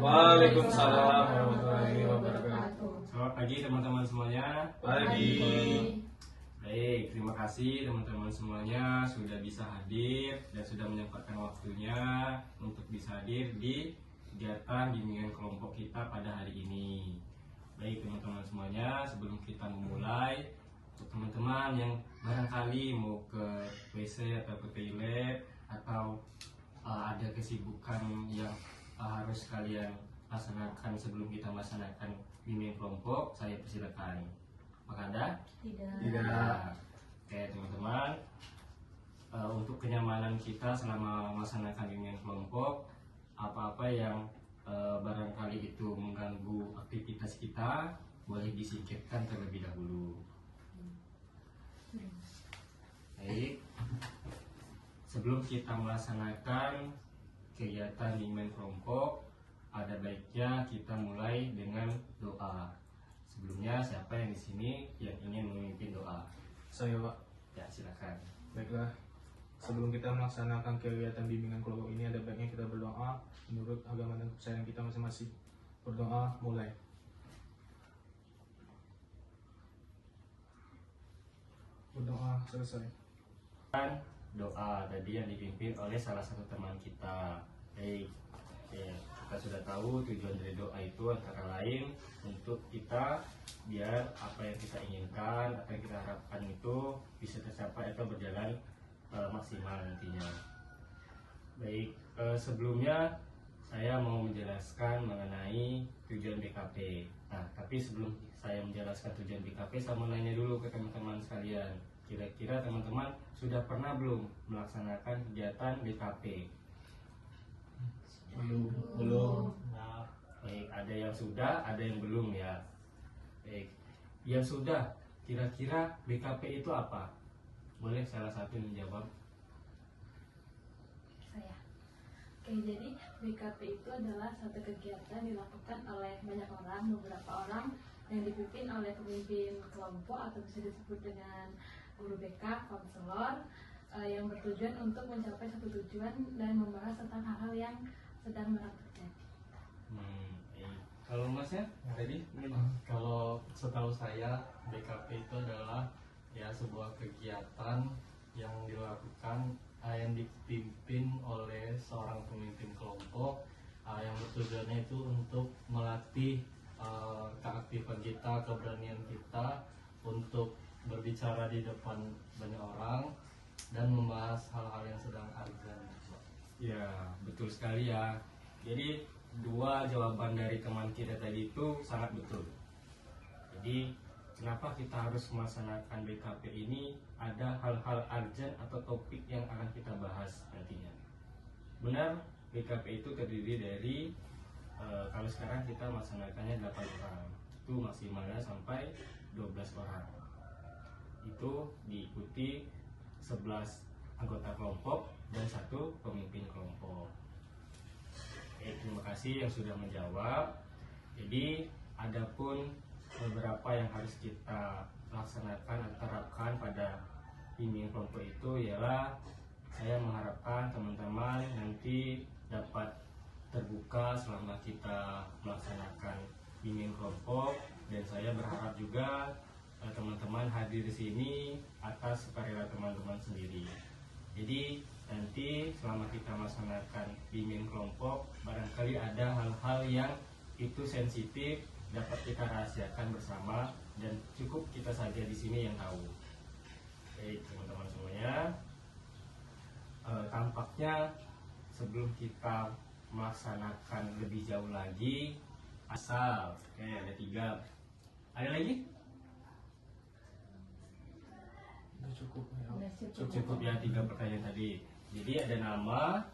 Waalaikumsalam warahmatullahi wabarakatuh. Selamat pagi teman-teman semuanya. Pagi. Baik, terima kasih teman-teman semuanya sudah bisa hadir dan sudah menyempatkan waktunya untuk bisa hadir di kegiatan bimbingan kelompok kita pada hari ini. Baik teman-teman semuanya, sebelum kita memulai, untuk teman-teman yang barangkali mau ke WC atau ke toilet atau ada kesibukan yang harus kalian laksanakan sebelum kita melaksanakan bimbingan kelompok, saya persilakan. Maka ada? Tidak. Oke teman-teman, untuk kenyamanan kita selama melaksanakan bimbingan kelompok, apa-apa yang barangkali itu mengganggu aktivitas kita boleh disingkirkan terlebih dahulu. Baik, sebelum kita melaksanakan kegiatan bimbingan kelompok, ada baiknya kita mulai dengan doa. Sebelumnya, siapa yang di sini yang ingin memimpin doa? Saya, Pak. Ya, silakan. Baiklah. Sebelum kita melaksanakan kegiatan bimbingan kelompok ini, ada baiknya kita berdoa menurut agama dan kepercayaan kita masing-masing. Berdoa, mulai. Berdoa, selesai. Doa tadi yang dipimpin oleh salah satu teman kita. Baik, kita sudah tahu tujuan dari doa itu antara lain untuk kita biar apa yang kita inginkan, apa yang kita harapkan itu bisa tercapai atau berjalan maksimal nantinya. Baik, sebelumnya saya mau menjelaskan mengenai tujuan BKP. Nah, tapi sebelum saya menjelaskan tujuan BKP, saya mau nanya dulu ke teman-teman sekalian. Kira-kira teman-teman sudah pernah belum melaksanakan kegiatan BKP? Belum. Nah, baik, ada yang sudah, ada yang belum ya. Baik, yang sudah, kira-kira BKP itu apa? Boleh salah satu menjawab? Saya. Oke, jadi BKP itu adalah satu kegiatan dilakukan oleh banyak orang, beberapa orang yang dipimpin oleh pemimpin kelompok atau bisa disebut dengan guru BK, konselor, yang bertujuan untuk mencapai satu tujuan dan membahas tentang hal-hal yang sedang terjadi. Kalau masnya tadi Kalau setahu saya BKP itu adalah ya sebuah kegiatan yang dilakukan yang dipimpin oleh seorang pemimpin kelompok yang bertujuannya itu untuk melatih keaktifan kita, keberanian kita untuk berbicara di depan banyak orang dan membahas hal-hal yang sedang urgent. ya, betul sekali ya. Jadi dua jawaban dari teman kita tadi itu sangat betul. Jadi kenapa kita harus melaksanakan BKP ini, ada hal-hal urgent atau topik yang akan kita bahas nantinya. Benar, BKP itu terdiri dari kalau sekarang kita melaksanakannya 8 orang, itu maksimalnya sampai 12 orang. Itu diikuti 11 anggota kelompok dan 1 pemimpin kelompok. Terima kasih yang sudah menjawab. Jadi adapun beberapa yang harus kita laksanakan atau terapkan pada bimbingan kelompok itu ialah saya mengharapkan teman-teman nanti dapat terbuka selama kita melaksanakan bimbingan kelompok, dan saya berharap juga teman-teman hadir di sini atas sukarela teman-teman sendiri. Jadi nanti selama kita melaksanakan bimbingan kelompok, barangkali ada hal-hal yang itu sensitif dapat kita rahasiakan bersama dan cukup kita saja di sini yang tahu. Baik teman-teman semuanya, tampaknya sebelum kita melaksanakan lebih jauh lagi, asal ada 3. Ada lagi? Cukup ya 3 pertanyaan tadi. Jadi ada nama,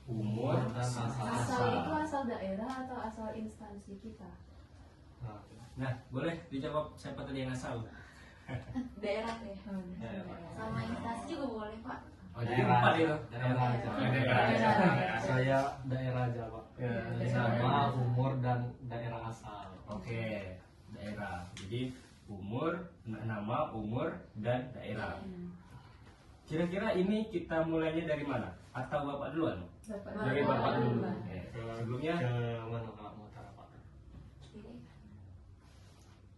umur, dan Asal itu asal daerah atau asal instansi kita? Nah, boleh dijawab siapa tadi yang asal? Daerah ya. Sama instansi juga boleh, Pak. Oh, jadi 4 itu. Daerah aja. Saya daerah aja, Pak. Nama, umur, dan daerah asal. Oke, daerah. Jadi umur, nama, umur, dan daerah. Kira-kira ini kita mulainya dari mana? Atau Bapak duluan? Dari Bapak dulu. Sebelumnya Ke mana Pak mau tahu?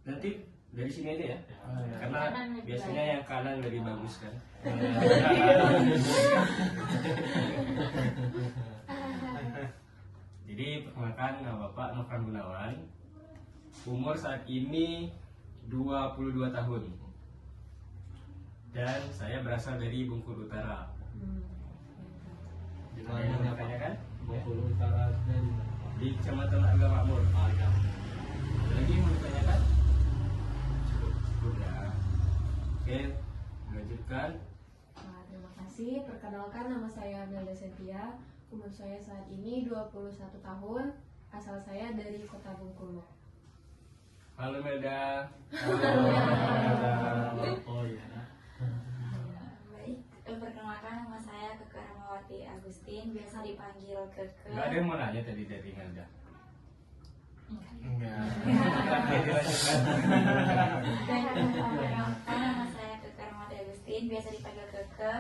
Nanti dari sini aja ya. Ya. Karena Kanan lebih biasanya baik. yang kanan lebih bagus kan. Jadi perkenalkan, nama Bapak Nofran Gunawan. Umur saat ini 22 tahun. Dan saya berasal dari Bengkulu Utara. Di Ada yang mana mau tanya kan? Bengkulu Utara di mana? Di Kecamatan Agam Makmur. Agam. Ada lagi yang mau ditanyakan? Cukup ya. Oke, lanjutkan. Nah, terima kasih. Perkenalkan, nama saya Melda Sentia. Umur saya saat ini 21 tahun. Asal saya dari Kota Bengkulu. Halo Melda. Oh iya. Baik, perkenalkan nama saya Keke Rahmawati Agustin, biasa dipanggil Keke. Enggak ada yang mau nanya tadi dari Melda. Enggak. Oke, dilanjutkan. Perkenalkan nama saya Keke Rahmawati Agustin, biasa dipanggil Keke.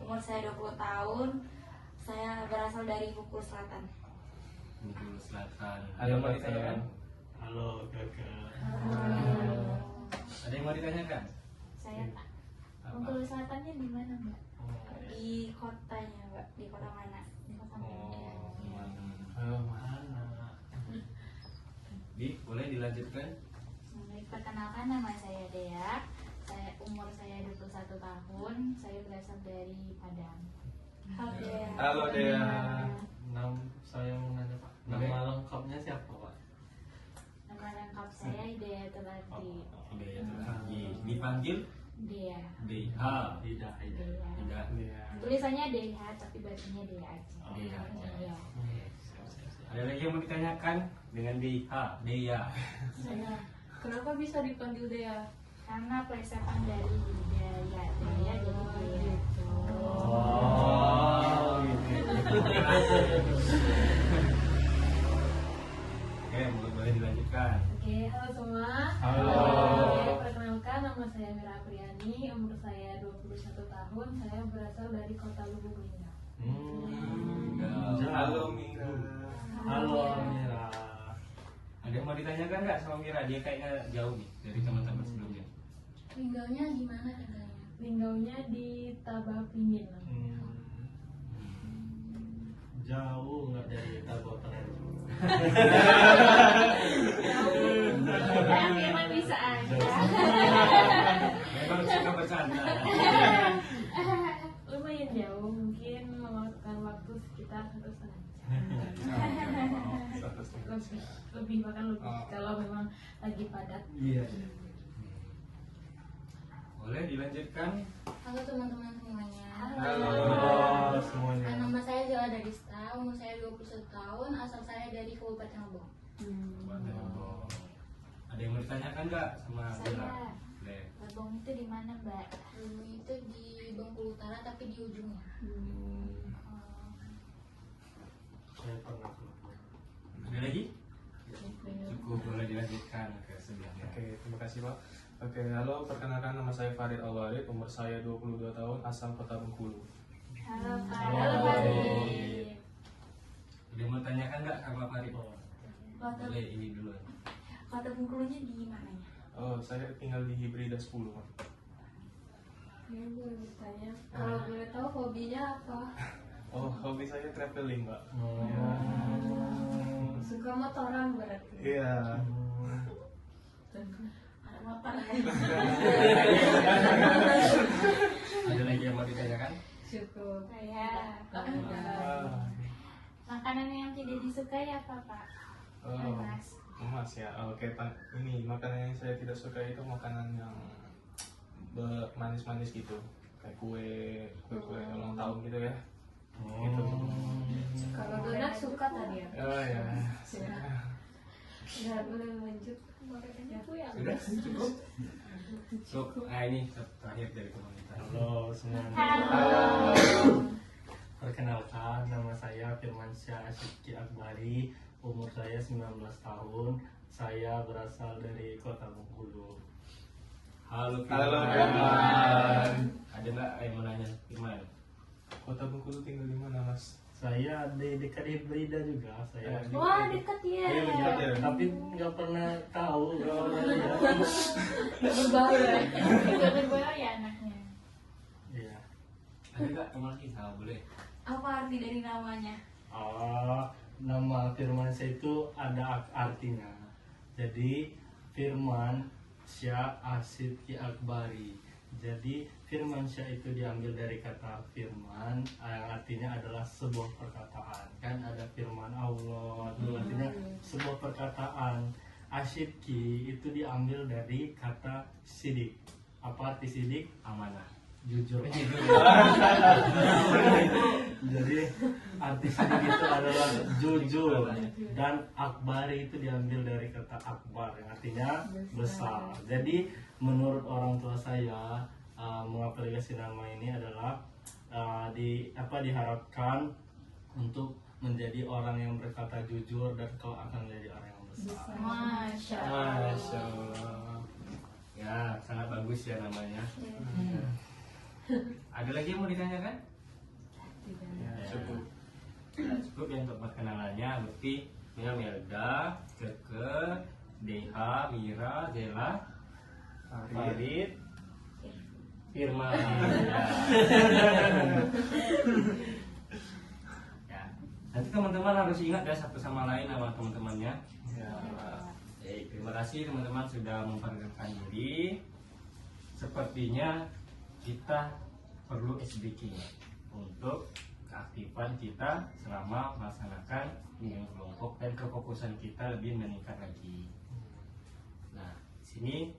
Umur saya 20 tahun. Saya berasal dari Bengkulu Selatan. Bengkulu Selatan. Ada Halo yang mau Keke. ditanyakan? Halo Kakak. Ada yang mau ditanyakan? Saya Pak. Apa? Bengkulu Selatannya di mana, Mbak? Oh, iya. Di kotanya, Mbak. Di kota mana? Di kota mana? Halo, Mana? Di, boleh dilanjutkan? Baik, perkenalkan nama saya Dea. Umur saya 21 tahun. Saya berasal dari Padang. Halo Dea. Halo Dea. Saya mau nanya Pak. Boleh. Nama lengkapnya siapa Pak? Nama lengkap saya Dea Telati. Udah ya, lagi. Dipanggil Dea. DH. Tidak. Dea. Tidak. Iya. Tulisannya Dea tapi bacanya Dea aja. Dea. Iya. Ada lagi yang mau ditanyakan dengan DH? Dea. Saya, kenapa bisa dipanggil Dea? Karena plesetan dari Dea, Dea jadi Dea. Oh, gitu. Oke, boleh dilanjutkan. Oke, halo semua. Halo. Oke, perkenalkan nama saya Mira Apriani, umur saya 21 tahun. Saya berasal dari Kota Lubuk Linggau. Halo Mira. Halo Mira. Ada yang mau ditanyakan nggak sama Mira? Dia kayaknya jauh nih dari teman-teman sebelumnya. Tinggalnya di mana tinggalnya? Linggaunya di Tabah Pingin. Jauh nggak dari Kabupaten? Yang memang bisa aja. Memang suka bercanda. Lumayan jauh, mungkin memakan waktu sekitar 1,5 jam. Lebih bahkan lebih Oh. kalau memang lagi padat. Iya. Boleh dilanjutkan? Halo teman-teman semuanya. Halo semuanya. Nama saya Zela Dadista, umur saya 21 tahun, asal saya dari Kabupaten Lebong. Ada yang mau ditanyakan nggak sama Bella? Saya. Boleh. Lebong itu di mana, Mbak? Lebong itu di Bengkulu Utara tapi di ujungnya. Saya pernah. Ada lagi? Cukup, boleh dilanjutkan ke sebelahnya. Oke, terima kasih Pak. Oke, halo, perkenalkan nama saya Farid Alwarid, umur saya 22 tahun, asal Kota Bengkulu. Halo Pak. Halo, Farid. Ada yang mau tanyakan nggak sama Farid? Kota, Boleh, ini dulu. kota Bengkulunya di mananya? Oh, saya tinggal di Hibrida 10, Pak. Ya, boleh bertanya. Kalau boleh tahu hobinya apa? Oh, hobi saya traveling, Pak. Oh. Suka motoran berarti. Iya. Ada motor. Ada lagi yang mau ditanyakan? Cukup. Saya. Ah, Makanan yang tidak disukai apa, Pak? Oh, Mas. Mas ya. Oke, ini makanan yang saya tidak suka itu makanan yang manis-manis gitu. Kayak kue ulang tahun gitu ya. Gitu. Kalau donat suka tadi ya? Oh ya. Nggak boleh lanjut. Sudah? Cukup? Cukup. Ah, ini terakhir dari teman kita. Halo semuanya. Halo. Perkenalkan, nama saya Firmansyah Asyiki Akbari. Umur saya 19 tahun. Saya berasal dari Kota Bengkulu. Halo, Halo, Firman. Firman. Ada nggak yang mau nanya, Firman? Kota Bengkulu tinggal di mana, Mas? Saya di dekat Hibrida juga saya. Wah, dekat ya. Iya, dekat ya. Tapi nggak pernah tahu kalau dia. Berbahaya. Gak berbayar ya anaknya. Iya. Ada nggak teman kita boleh? Apa arti dari namanya? Nama Firmansyah itu ada artinya. Jadi Firman Syah Asid Ki Akbari. Jadi Firmansyah itu diambil dari kata firman yang artinya adalah sebuah perkataan. Kan ada firman Allah, itu artinya sebuah perkataan. Asyidki itu diambil dari kata sidik. Apa arti sidik? Amanah. Jujur. Jadi arti sidik itu adalah jujur, dan akbari itu diambil dari kata akbar yang artinya besar. Jadi menurut orang tua saya mengaplikasi nama ini adalah diharapkan untuk menjadi orang yang berkata jujur dan kau akan menjadi orang yang besar. Masya Masya Allah. Ya, sangat bagus ya namanya. Ada lagi yang mau ditanyakan? Ya, cukup. Ya, cukup ya untuk perkenalannya. Berarti Mia Melda, Keke, Deha, Mira, Zela, Farid, Firman. Ya. Nanti teman-teman harus ingat ya satu sama lain nama teman-temannya. Ya. Terima kasih teman-teman sudah memperkenalkan diri. Sepertinya kita perlu SBK untuk keaktifan kita selama melaksanakan bimbingan kelompok dan kefokusan kita lebih meningkat lagi. Nah, sini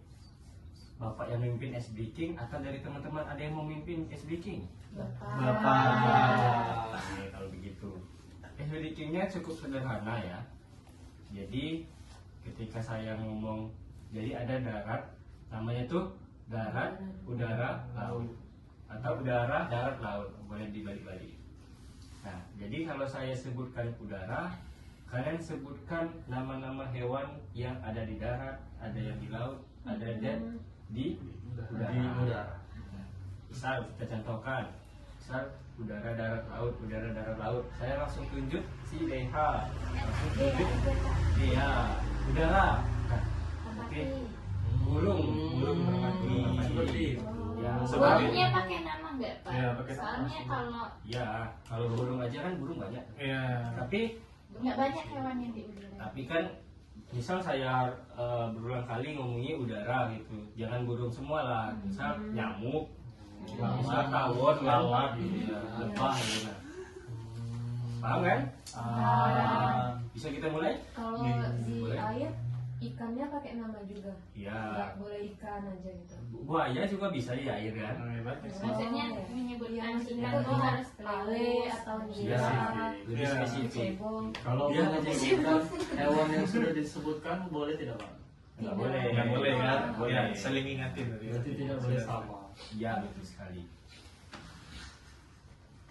Bapak yang memimpin SBK atau dari teman-teman ada yang mau memimpin SBK? Bapak. Oke, kalau begitu. SBK-nya cukup sederhana ya. Jadi ketika saya ngomong, jadi ada darat, namanya tuh darat, udara, laut, atau udara, darat, laut, boleh dibalik-balik. Nah, jadi kalau saya sebutkan udara, kalian sebutkan nama-nama hewan yang ada di darat, ada yang di laut, ada yang di udara. Misal kita contohkan, misal udara, darat, laut, udara, darat, laut. Saya langsung tunjuk si Deha, langsung tunjuk Deha, udara. Nah, oke. Burung merpati. Ya, Burungnya pakai nama nggak Pak? Iya, pakai nama. Soalnya kalau burung aja kan burung banyak. Iya. Tapi nggak banyak hewan yang di udara. kan misal saya berulang kali ngomongnya udara gitu, jangan burung semua lah. Misal nyamuk, misal tawon, lalat, lebah gitu. Nah. Paham kan? Bisa kita mulai? Kalau di Boleh. air ikannya pakai nama juga. Iya. Nggak boleh ikan aja gitu. Buaya juga bisa di air kan? Hebat ya. Maksudnya Oh, iya. menyebutkan Iya, ikan itu tuh harus lele atau Iya, nila, lebih Iya. spesifik. cebong. Kalau Iya, menyebutkan hewan yang sudah disebutkan boleh tidak, Pak? Nggak boleh. Nggak boleh kan? Boleh. Ya, saling ingatin tadi. Berarti tidak boleh sama. Iya, betul sekali.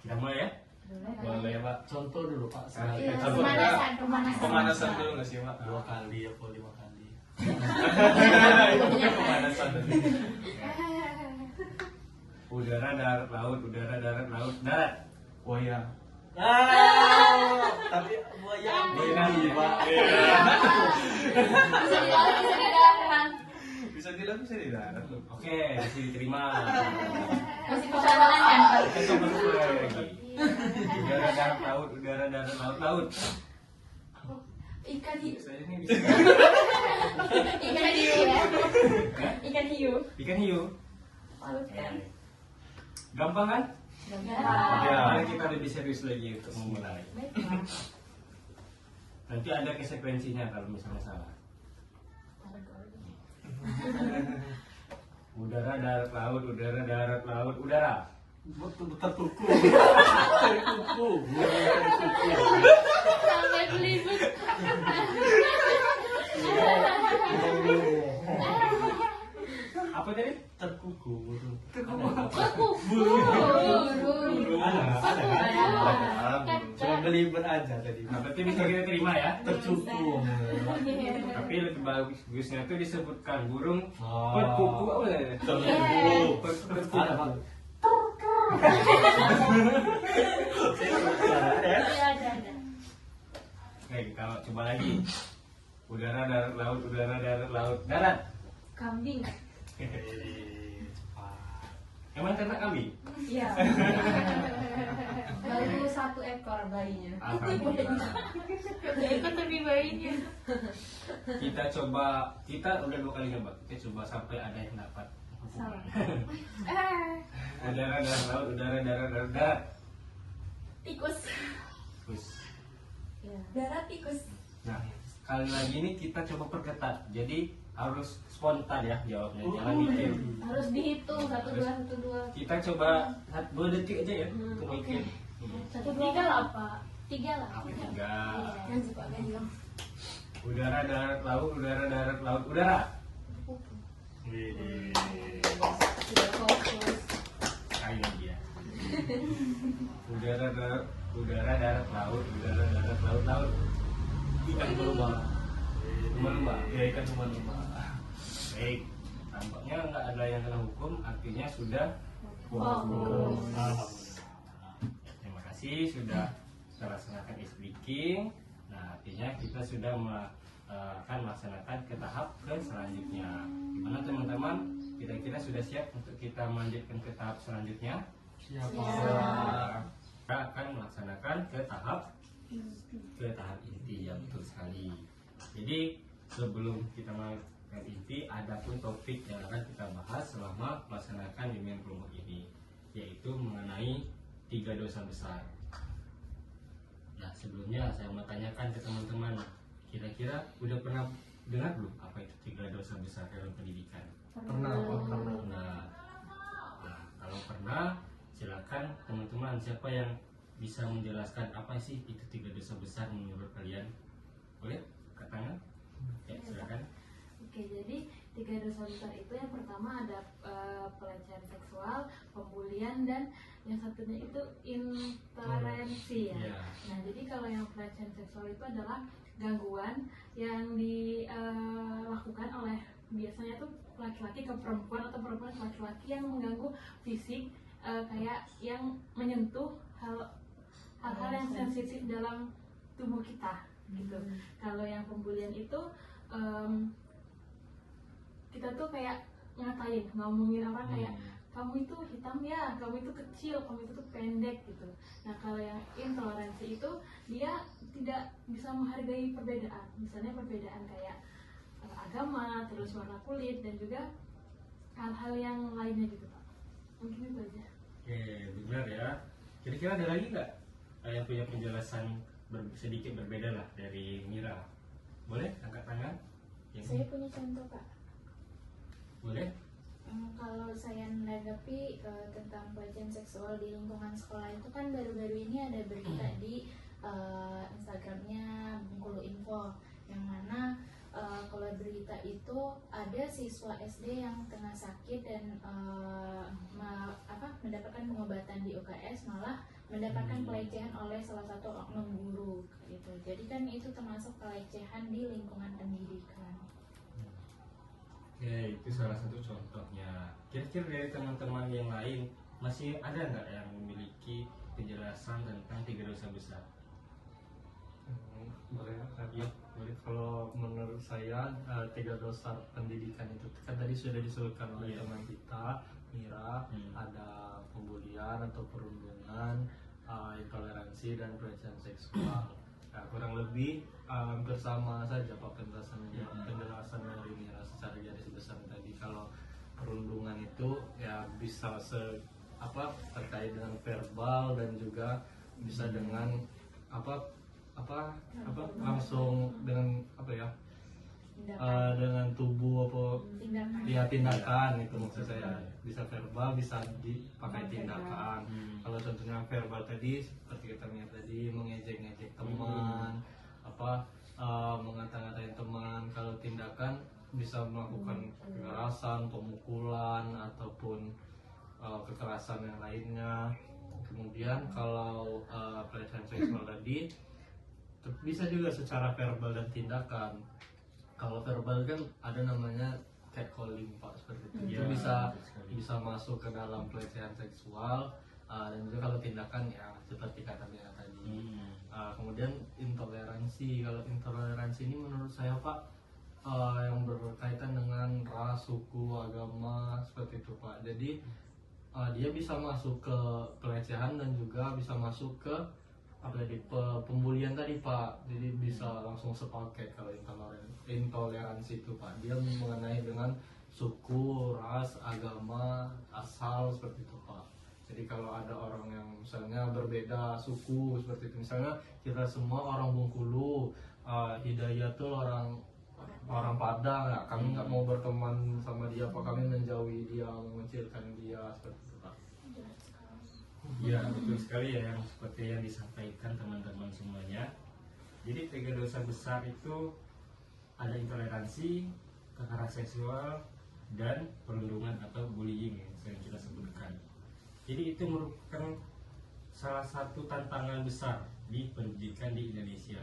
Kita mulai ya? Boleh Pak. Contoh dulu, Pak. Sekali. Iya, Coba. pemanasan. Pemanasan dulu nggak sih Pak? 2 kali atau 5 kali. Ini pemanasan tadi. Udara, darat, laut, udara, darat, laut, darat. Buaya. Tapi buaya Buaya, Pak. Bisa di laut, bisa di darat. Bisa di laut, bisa di darat loh. Oke, masih diterima. Masih perjalanan kan Pak? Kita mulai lagi. Udara, darat, laut, udara, darat, laut, laut. Ikan hiu. Saya ini bisa. Ikan hiu ya. Ikan hiu. Ikan hiu. Laut kan. Gampang kan? Ya. Mari kita lebih serius lagi untuk memulai. Nanti ada konsekuensinya kalau misalnya salah. Udara, darat, laut, udara, darat, laut, udara. Betul-betul kuku. Sampai belibet. Apa tadi? Terkuku. Burung. Cuma belibet aja tadi. Nah, berarti bisa kita terima ya. Tercukup. Tapi lebih bagusnya itu disebutkan burung Oh. perkuku apa ya? Terkuku. Perkuku. Ada, Pak. Oke, kalau coba lagi. Udara, darat, laut, udara, darat, laut, darat. Kambing. Emang karena kami? Iya. Baru 1 ekor bayinya. Alhamdulillah. Ikut lebih bayinya. Kita udah 2 kali nyoba. Kita coba sampai ada yang dapat. Salah. Udara, darat, laut, udara, darat, darat. Tikus. Terus. Iya. Darat tikus. Nah, kali lagi ini kita coba perketat. Jadi harus spontan ya jawabnya, jangan mikir. Harus dihitung 1 2 1 2. Kita coba 2 detik aja ya untuk mikir. 1 2 Tiga lah apa? 3 lah. Apa 3? Kan suka ganjil. Udara, darat, laut, udara, darat, laut, udara. Sudah fokus. Kayak dia. Udara, darat, laut, udara, darat, laut, laut. Ikan lumba. Lumba-lumba. Ya, ikan lumba. Baik, tampaknya nggak ada yang kena hukum, artinya sudah Fokus. Terima kasih sudah melaksanakan e-speaking. Nah, artinya kita sudah akan melaksanakan ke tahap selanjutnya. Gimana teman-teman? Kira-kira sudah siap untuk kita melanjutkan ke tahap selanjutnya? Siap. Kita akan melaksanakan ke tahap inti, ya betul sekali. Jadi sebelum kita melakukan inti, ada pun topik yang akan kita bahas selama melaksanakan bimbingan kelompok ini, yaitu mengenai 3 dosa besar. Nah, sebelumnya saya mau tanyakan ke teman-teman, kira-kira udah pernah dengar belum apa itu 3 dosa besar dalam pendidikan? Pernah, Pak, pernah. Nah, kalau pernah, silakan teman-teman, siapa yang bisa menjelaskan apa sih itu 3 dosa besar menurut kalian? Boleh? Angkat tangan? Ya, silakan. Oke, jadi 3 dosa besar itu yang pertama ada pelecehan seksual, pembulian, dan yang satunya itu intoleransi ya. Iya. Nah, jadi kalau yang pelecehan seksual itu adalah gangguan yang dilakukan oleh biasanya tuh laki-laki ke perempuan atau perempuan ke laki-laki yang mengganggu fisik, kayak yang menyentuh hal-hal yang sensitif dalam tubuh kita gitu. Kalau yang pembulian itu kita tuh kayak ngatain, ngomongin orang kayak kamu itu hitam ya, kamu itu kecil, kamu itu tuh pendek gitu. Nah, kalau yang intoleransi itu dia tidak bisa menghargai perbedaan, misalnya perbedaan kayak agama, terus warna kulit, dan juga hal-hal yang lainnya gitu Pak. Mungkin itu aja. Oke, benar ya. Kira-kira ada lagi nggak yang punya penjelasan sedikit berbeda lah dari Mira? Boleh angkat tangan? Yang Saya punya contoh Kak. boleh? Kalau saya menanggapi tentang pelecehan seksual di lingkungan sekolah itu kan baru-baru ini ada berita di Instagramnya Bengkulu Info, yang mana kalau berita itu ada siswa SD yang tengah sakit dan mendapatkan pengobatan di UKS, malah mendapatkan pelecehan oleh salah satu oknum guru gitu. Jadi kan itu termasuk pelecehan di lingkungan pendidikan. Ya, itu salah satu contohnya. Kira-kira dari teman-teman yang lain masih ada nggak yang memiliki penjelasan tentang 3 dosa besar? Boleh kan? Ya, boleh. Kalau menurut saya 3 dosa pendidikan itu kan tadi sudah disebutkan oleh Iya. teman kita Mira, ada pembulian atau perundungan, intoleransi, dan pelecehan seksual. Nah, kurang lebih hampir sama saja Pak penjelasannya dari Mira secara garis besar tadi. Kalau perundungan itu ya bisa terkait dengan verbal dan juga bisa dengan langsung dengan dengan tubuh tindakan itu maksud saya, bisa verbal bisa dipakai tindakan. Kalau contohnya verbal tadi seperti kita lihat tadi, mengejek-ngejek teman, mengata-ngatain teman. Kalau tindakan bisa melakukan kekerasan, pemukulan, ataupun kekerasan yang lainnya. Kemudian kalau pelecehan seksual tadi bisa juga secara verbal dan tindakan. Kalau verbal kan ada namanya catcalling Pak, seperti itu. Ya, Itu bisa betul sekali. bisa masuk ke dalam pelecehan seksual. dan juga kalau tindakan ya seperti katanya tadi. Hmm. Kemudian intoleransi. Kalau intoleransi ini menurut saya Pak, yang berkaitan dengan ras, suku, agama seperti itu Pak. Jadi dia bisa masuk ke pelecehan dan juga bisa masuk ke apa tadi, pembulian tadi Pak. Jadi bisa langsung sepaket kalau intoleransi itu Pak. Dia mengenai dengan suku, ras, agama, asal seperti itu Pak. Jadi kalau ada orang yang misalnya berbeda suku seperti itu, misalnya kita semua orang Bengkulu, Hidayatul orang Padang, ya kami nggak mau berteman sama dia Pak, kami menjauhi dia, mengecilkan dia seperti itu Pak. Ya betul sekali ya, yang seperti yang disampaikan teman-teman semuanya. Jadi 3 dosa besar itu ada intoleransi, kekerasan seksual, dan perundungan atau bullying yang sering kita sebutkan. Jadi itu merupakan salah satu tantangan besar di pendidikan di Indonesia.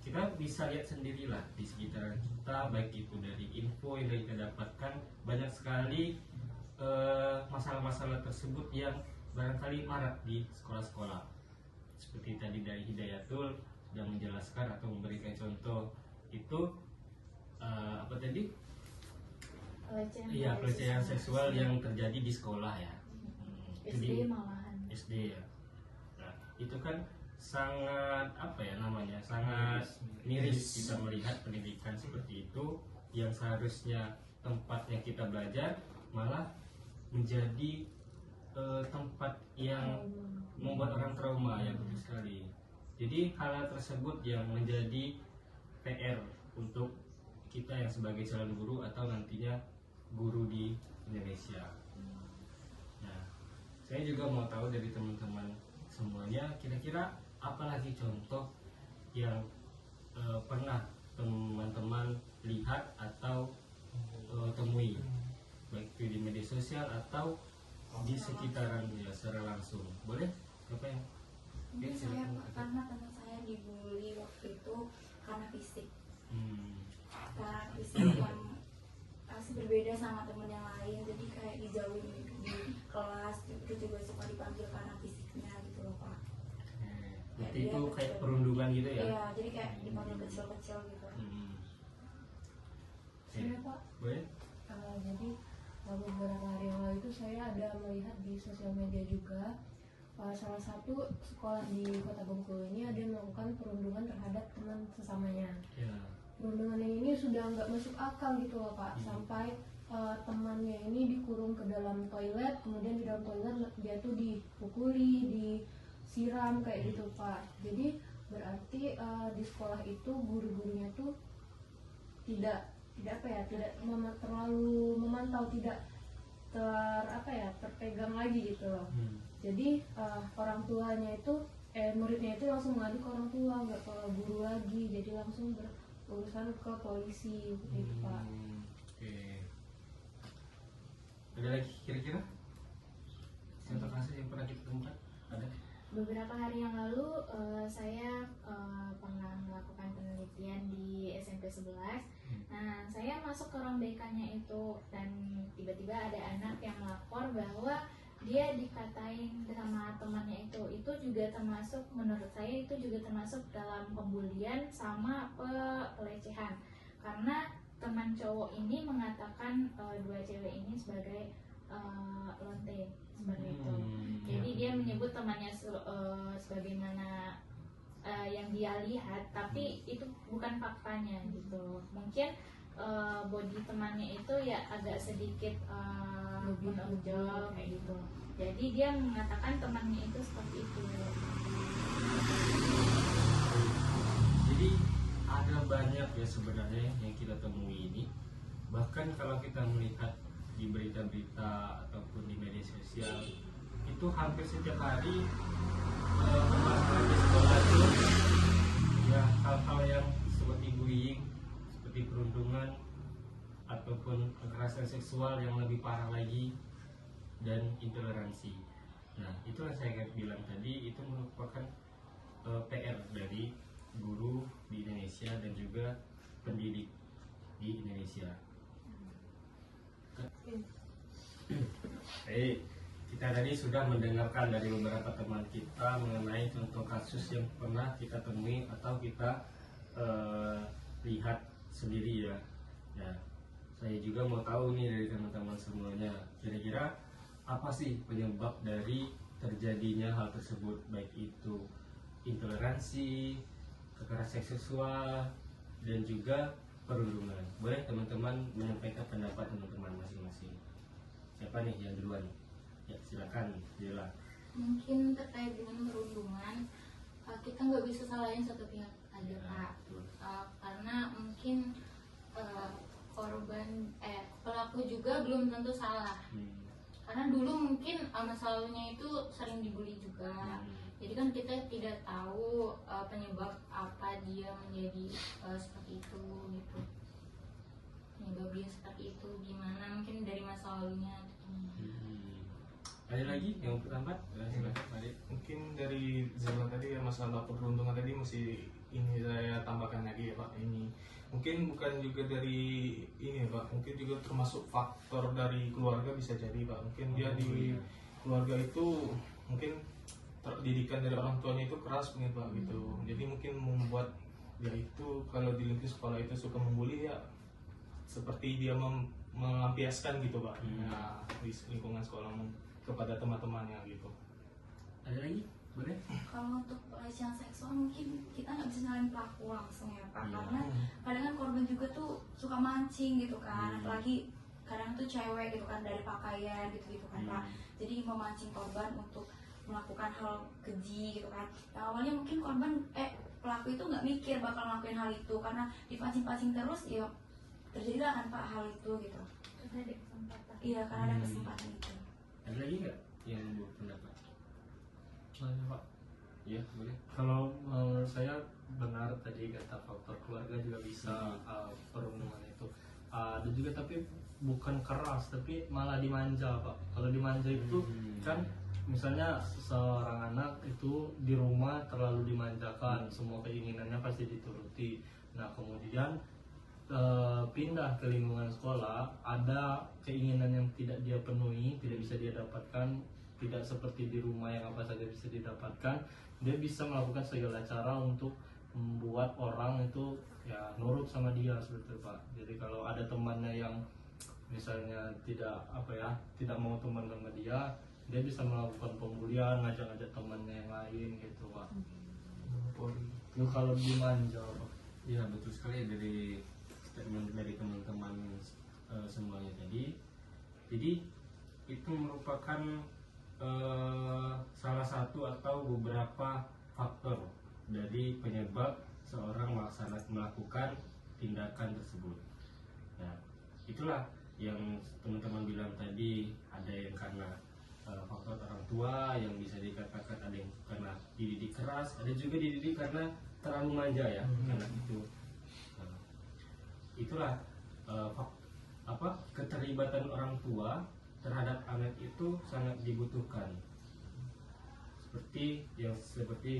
Kita bisa lihat sendirilah di sekitaran kita, baik itu dari info yang kita dapatkan, banyak sekali masalah-masalah tersebut yang barangkali marak di sekolah-sekolah. Seperti tadi dari Hidayatul sudah menjelaskan atau memberikan contoh itu apa tadi? Iya, pelecehan seksual yang terjadi di sekolah ya. SD malahan. SD ya. Nah, itu kan sangat apa ya namanya? Sangat miris kita melihat pendidikan seperti itu yang seharusnya tempatnya kita belajar malah menjadi tempat yang membuat orang trauma ya, betul sekali. Jadi hal tersebut yang menjadi PR untuk kita yang sebagai calon guru atau nantinya guru di Indonesia. Nah, saya juga mau tahu dari teman-teman semuanya, kira-kira apa lagi contoh yang pernah teman-teman lihat atau temui, baik itu di media sosial atau di sekitaran ya secara langsung. Boleh? Apa yang? Mungkin saya karena teman saya dibully waktu itu karena fisik. Karena fisik yang masih berbeda sama teman yang lain, jadi kayak dijauhin di kelas, itu juga suka dipanggil karena fisiknya gitu loh Pak. Berarti itu kayak perundungan gitu ya? Iya, jadi kayak dipanggil kecil-kecil gitu. Saya Pak, Boleh? jadi beberapa hari yang lalu itu saya ada melihat di sosial media juga, salah satu sekolah di Kota Bengkulu ini ada yang melakukan perundungan terhadap teman sesamanya. Ya. Perundungan ini sudah nggak masuk akal gitu loh Pak, sampai temannya ini dikurung ke dalam toilet, kemudian di dalam toilet dia tuh dipukuli, disiram kayak gitu Pak. Jadi berarti di sekolah itu guru-gurunya tuh tidak terlalu memantau, tidak terpegang lagi gitu loh. Jadi orang tuanya itu muridnya itu langsung mengadu ke orang tua, nggak ke guru lagi, jadi langsung berurusan ke polisi gitu Pak. Oke. Ada lagi kira-kira contoh kasus yang pernah kita temukan? Ada? Beberapa hari yang lalu saya pernah melakukan penelitian di SMP 11. Nah, saya masuk ke ruang BK-nya itu dan tiba-tiba ada anak yang melapor bahwa dia dikatain sama temannya itu juga termasuk, menurut saya itu juga termasuk dalam pembulian sama pelecehan, karena teman cowok ini mengatakan dua cewek ini sebagai lonte seperti itu. Jadi dia menyebut temannya sebagaimana yang dia lihat, tapi itu bukan faktanya gitu. Mungkin body temannya itu ya agak sedikit menonjol kayak gitu. Jadi dia mengatakan temannya itu seperti itu. Jadi ada banyak ya sebenarnya yang kita temui ini. Bahkan kalau kita melihat di berita-berita ataupun di media sosial, itu hampir setiap hari permasalahan di sekolah itu ya hal-hal yang seperti bullying, seperti perundungan ataupun kekerasan seksual yang lebih parah lagi, dan intoleransi. Nah, itulah saya bilang tadi, itu merupakan PR dari guru di Indonesia dan juga pendidik di Indonesia. kita tadi sudah mendengarkan dari beberapa teman kita mengenai contoh kasus yang pernah kita temui atau kita lihat sendiri ya. Ya, saya juga mau tahu nih dari teman-teman semuanya, kira-kira apa sih penyebab dari terjadinya hal tersebut, baik itu intoleransi, kekerasan seksual, dan juga perundungan. Boleh teman-teman menyampaikan pendapat teman-teman masing-masing. Siapa nih yang duluan? Ya, silakan, Dila. Mungkin terkait dengan perundungan, kita nggak bisa salahin satu pihak aja, Pak. Karena mungkin pelaku juga belum tentu salah. Karena dulu mungkin masa lalunya itu sering dibully juga. Jadi kan kita tidak tahu penyebab apa dia menjadi seperti itu gitu. Penyebab dia seperti itu gimana, mungkin dari masa lalunya. Ada lagi yang pertama? Silakan, Adit. Mungkin dari zaman tadi ya, masalah perundungan tadi masih ini saya tambahkan lagi ya Pak. Ini mungkin bukan juga dari ini ya Pak, mungkin juga termasuk faktor dari keluarga bisa jadi Pak. Mungkin dia di keluarga itu mungkin didikan dari orang tuanya itu keras mungkin Pak gitu. Jadi mungkin membuat dia itu kalau di lingkungan sekolah itu suka membuli ya, seperti dia melampiaskan gitu Pak. Nah, di lingkungan sekolah kepada teman-temannya gitu. Ada lagi? Boleh? Kalau untuk pelecehan seksual mungkin kita nggak bisa nyalain pelaku langsung ya Pak, Iya. karena kadang kan korban juga tuh suka mancing gitu kan, apalagi kadang tuh cewek gitu kan, dari pakaian gitu kan Pak, jadi memancing korban untuk melakukan hal keji gitu kan. Nah, awalnya mungkin korban pelaku itu nggak mikir bakal ngelakuin hal itu, karena dipancing-pancing terus ya terjadilah kan Pak hal itu gitu. Karena ada kesempatan. Iya, karena ada kesempatan itu. Ada lagi nggak yang berpendapat? Pak, Iya, boleh. kalau menurut saya benar tadi kata faktor keluarga juga bisa perundungan itu ada juga, tapi bukan keras tapi malah dimanja Pak. Kalau dimanja itu kan misalnya seorang anak itu di rumah terlalu dimanjakan, semua keinginannya pasti dituruti. Nah kemudian pindah ke lingkungan sekolah, ada keinginan yang tidak dia penuhi, tidak bisa dia dapatkan, tidak seperti di rumah yang apa saja bisa didapatkan. Dia bisa melakukan segala cara untuk membuat orang itu ya nurut sama dia seperti itu Pak. Jadi kalau ada temannya yang misalnya tidak mau teman sama dia bisa melakukan pembulian, ngajak-ngajak temannya yang lain gitu Pak. Itu kalau dimanja Pak. Iya, betul sekali dari statement dari teman-teman semuanya tadi. Jadi itu merupakan salah satu atau beberapa faktor dari penyebab seorang melakukan tindakan tersebut. Nah, itulah yang teman-teman bilang tadi, ada yang karena faktor orang tua yang bisa dikatakan, ada yang karena dididik keras, ada juga dididik karena terlalu manja ya, karena itu. Nah, itulah keterlibatan orang tua terhadap anak itu sangat dibutuhkan. Seperti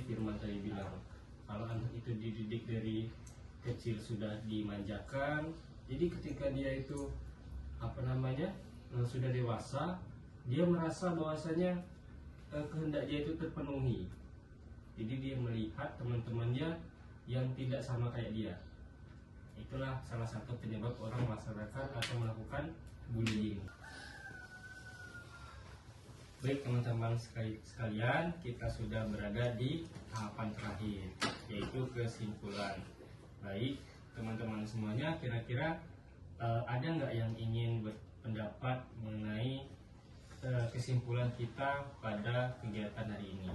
Firman tadi bilang, kalau anak itu dididik dari kecil sudah dimanjakan, jadi ketika dia itu sudah dewasa, dia merasa bahwasanya kehendak dia itu terpenuhi. Jadi dia melihat teman-temannya yang tidak sama kayak dia. Itulah salah satu penyebab orang melaksanakan atau melakukan bullying. Baik teman-teman sekalian, kita sudah berada di tahapan terakhir, yaitu kesimpulan. Baik teman-teman semuanya, kira-kira ada nggak yang ingin berpendapat mengenai kesimpulan kita pada kegiatan hari ini?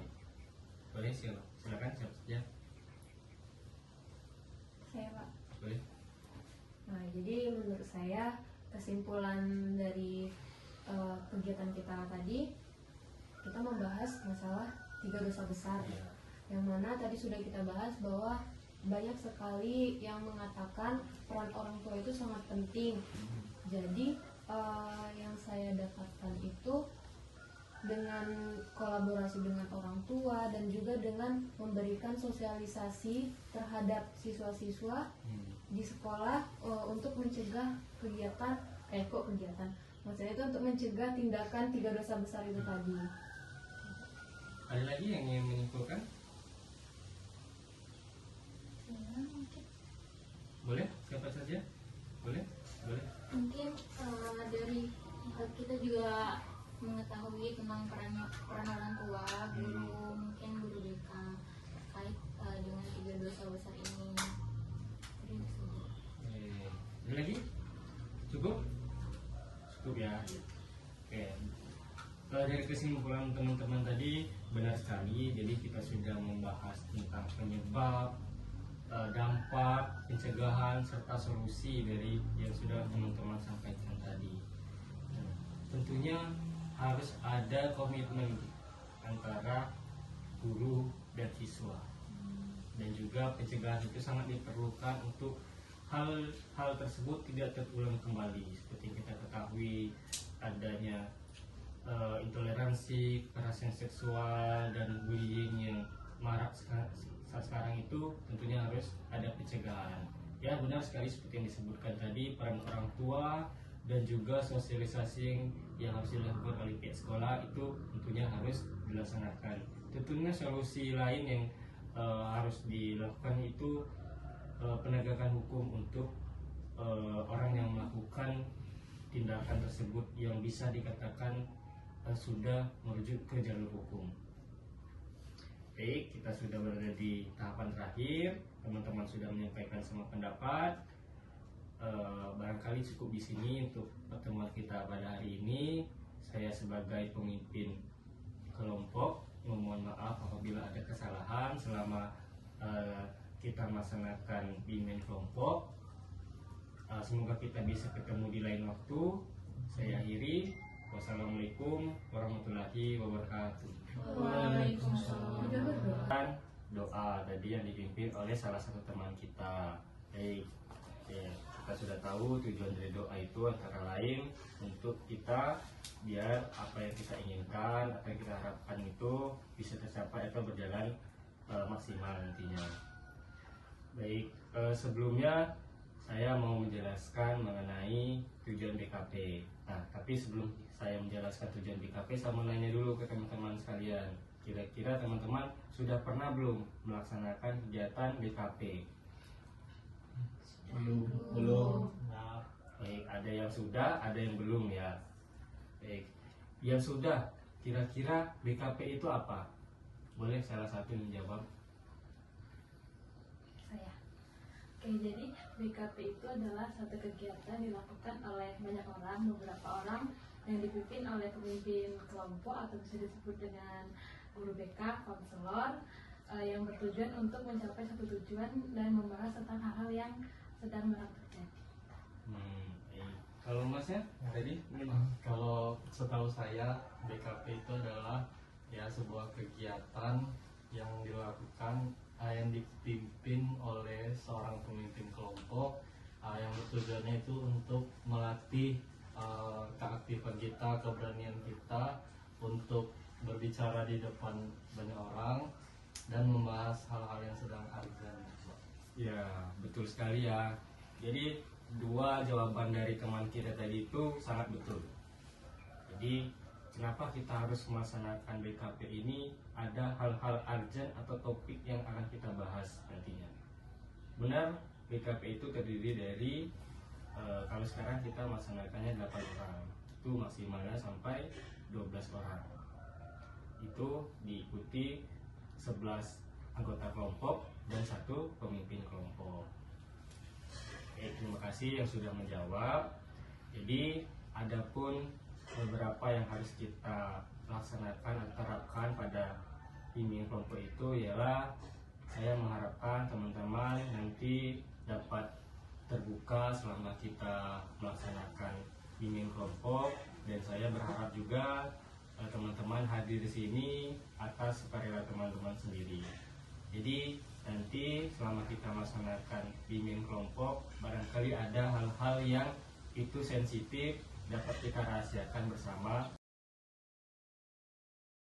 Boleh, silakan siapa saja. Saya Pak. Boleh. Nah, jadi menurut saya kesimpulan dari kegiatan kita tadi, kita membahas masalah 3 dosa besar, yang mana tadi sudah kita bahas bahwa banyak sekali yang mengatakan peran orang tua itu sangat penting. Jadi yang saya dapatkan itu dengan kolaborasi dengan orang tua dan juga dengan memberikan sosialisasi terhadap siswa-siswa di sekolah untuk mencegah Maksudnya itu untuk mencegah tindakan 3 dosa besar itu tadi. Ada lagi yang ingin menyimpulkan? Ya, mungkin Boleh? Siapa saja? Boleh? Boleh. mungkin dari kita juga mengetahui tentang peran orang tua, guru, mungkin guru BK terkait dengan 3 dosa besar ini. Jadi itu saja. Ada lagi? Cukup? Cukup ya. Oke. Dari kesimpulan teman-teman tadi benar sekali. Jadi kita sudah membahas tentang penyebab, dampak, pencegahan serta solusi dari yang sudah teman-teman sampaikan tadi. Nah, tentunya harus ada komitmen antara guru dan siswa, dan juga pencegahan itu sangat diperlukan untuk hal tersebut tidak terulang kembali. Seperti kita ketahui adanya intoleransi, kekerasan seksual dan bullying yang marak saat sekarang itu, tentunya harus ada pencegahan. Ya, benar sekali seperti yang disebutkan tadi, peran orang tua dan juga sosialisasi yang harus dilakukan oleh pihak sekolah itu tentunya harus dilaksanakan. Tentunya solusi lain yang harus dilakukan itu penegakan hukum untuk orang yang melakukan tindakan tersebut yang bisa dikatakan sudah merujuk ke jalur hukum. Baik, kita sudah berada di tahapan terakhir. Teman-teman sudah menyampaikan semua pendapat. Barangkali cukup di sini untuk pertemuan kita pada hari ini. Saya sebagai pemimpin kelompok memohon maaf apabila ada kesalahan selama kita melaksanakan bimbingan kelompok. Semoga kita bisa ketemu di lain waktu. Saya akhiri. Wassalamualaikum warahmatullahi wabarakatuh. Waalaikumsalam. Dan doa tadi yang dipimpin oleh salah satu teman kita. Baik, ya, kita sudah tahu tujuan dari doa itu antara lain untuk kita biar apa yang kita inginkan, apa yang kita harapkan itu bisa tercapai atau berjalan maksimal nantinya. Baik, sebelumnya saya mau menjelaskan mengenai tujuan BKP. Nah, tapi sebelum saya menjelaskan tujuan BKP, saya mau nanya dulu ke teman-teman sekalian. Kira-kira teman-teman sudah pernah belum melaksanakan kegiatan BKP? Belum. Nah, baik, ada yang sudah, ada yang belum ya. Baik, yang sudah, kira-kira BKP itu apa? Boleh salah satu menjawab? Saya. Oke, jadi BKP itu adalah satu kegiatan dilakukan oleh banyak orang, beberapa orang yang dipimpin oleh pemimpin kelompok atau bisa disebut dengan guru BK, konselor, yang bertujuan untuk mencapai satu tujuan dan membahas tentang hal-hal yang sedang terjadi. Baik. Kalau masnya tadi? Kalau setahu saya BKP itu adalah ya sebuah kegiatan yang dilakukan yang dipimpin oleh seorang pemimpin kelompok yang bertujuannya itu untuk melatih keaktifan kita, keberanian kita untuk berbicara di depan banyak orang dan membahas hal-hal yang sedang urgent. Ya, betul sekali ya. Jadi dua jawaban dari teman kita tadi itu sangat betul. Jadi kenapa kita harus melaksanakan BKP ini? Ada hal-hal urgent atau topik yang akan kita bahas nantinya. Benar, BKP itu terdiri dari kalau sekarang kita melaksanakannya 8 orang, itu maksimalnya sampai 12 orang. Itu diikuti 11 anggota kelompok dan 1 pemimpin kelompok. Terima kasih yang sudah menjawab. Jadi adapun beberapa yang harus kita laksanakan atau terapkan pada bimbingan kelompok itu ialah saya mengharapkan teman-teman nanti dapat terbuka selama kita melaksanakan bimbingan kelompok, dan saya berharap juga teman-teman hadir di sini atas sukarela teman-teman sendiri. Jadi nanti selama kita melaksanakan bimbingan kelompok, barangkali ada hal-hal yang itu sensitif dapat kita rahasiakan bersama